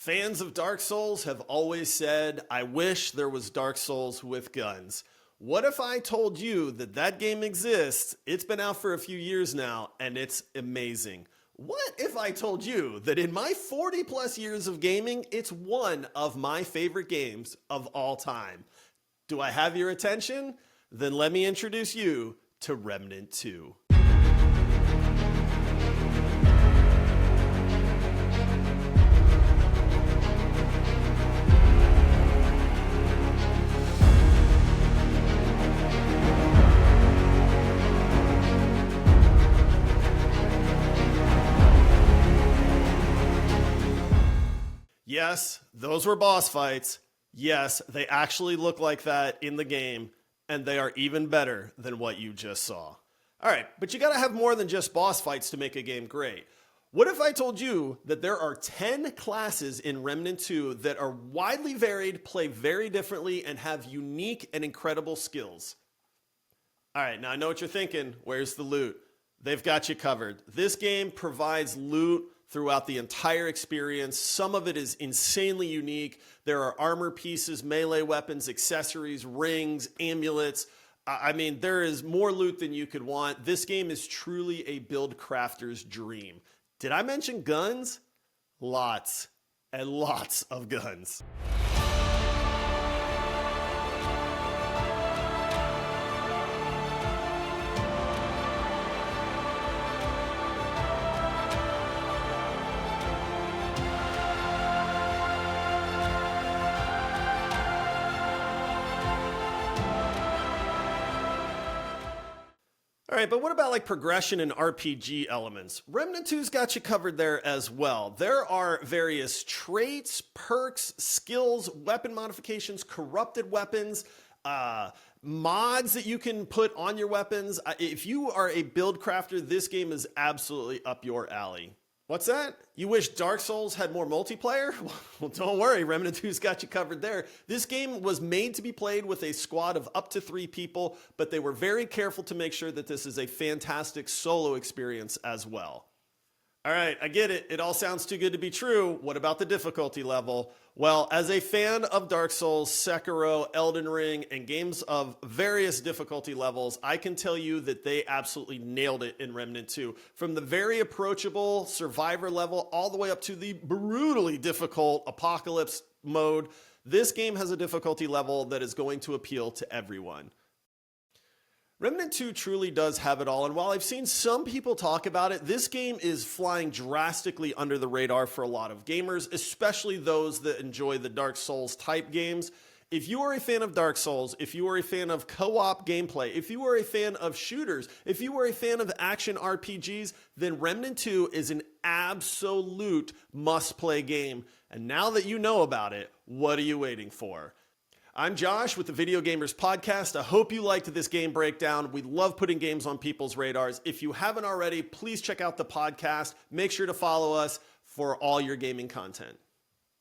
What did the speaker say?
Fans of Dark Souls have always said, I wish there was Dark Souls with guns. What if I told you that that game exists, it's been out for a few years now, and it's amazing? What if I told you that in my 40 plus years of gaming, it's one of my favorite games of all time? Do I have your attention? Then let me introduce you to Remnant 2. Yes, those were boss fights. Yes, they actually look like that in the game, and they are even better than what you just saw. All right, but you gotta have more than just boss fights to make a game great. What if I told you that there are 10 classes in Remnant 2 that are widely varied, play very differently, and have unique and incredible skills? All right, now I know what you're thinking. Where's the loot? They've got you covered. This game provides loot throughout the entire experience. Some of it is insanely unique. There are armor pieces, melee weapons, accessories, rings, amulets. I mean, there is more loot than you could want. This game is truly a build crafter's dream. Did I mention guns? Lots and lots of guns. All right, but what about like progression and RPG elements? Remnant 2's got you covered there as well. There are various traits, perks, skills, weapon modifications, corrupted weapons, mods that you can put on your weapons. If you are a build crafter, this game is absolutely up your alley. What's that? You wish Dark Souls had more multiplayer? Well, don't worry, Remnant 2's got you covered there. This game was made to be played with a squad of up to 3 people, but they were very careful to make sure that this is a fantastic solo experience as well. All right, I get it. It all sounds too good to be true. What about the difficulty level? Well, as a fan of Dark Souls, Sekiro, Elden Ring, and games of various difficulty levels, I can tell you that they absolutely nailed it in Remnant 2. From the very approachable Survivor level all the way up to the brutally difficult Apocalypse mode, this game has a difficulty level that is going to appeal to everyone. Remnant 2 truly does have it all, and while I've seen some people talk about it, this game is flying drastically under the radar for a lot of gamers, especially those that enjoy the Dark Souls type games. If you are a fan of Dark Souls, if you are a fan of co-op gameplay, if you are a fan of shooters, if you are a fan of action RPGs, then Remnant 2 is an absolute must-play game. And now that you know about it, what are you waiting for? I'm Josh with the Video Gamers Podcast. I hope you liked this game breakdown. We love putting games on people's radars. If you haven't already, please check out the podcast. Make sure to follow us for all your gaming content.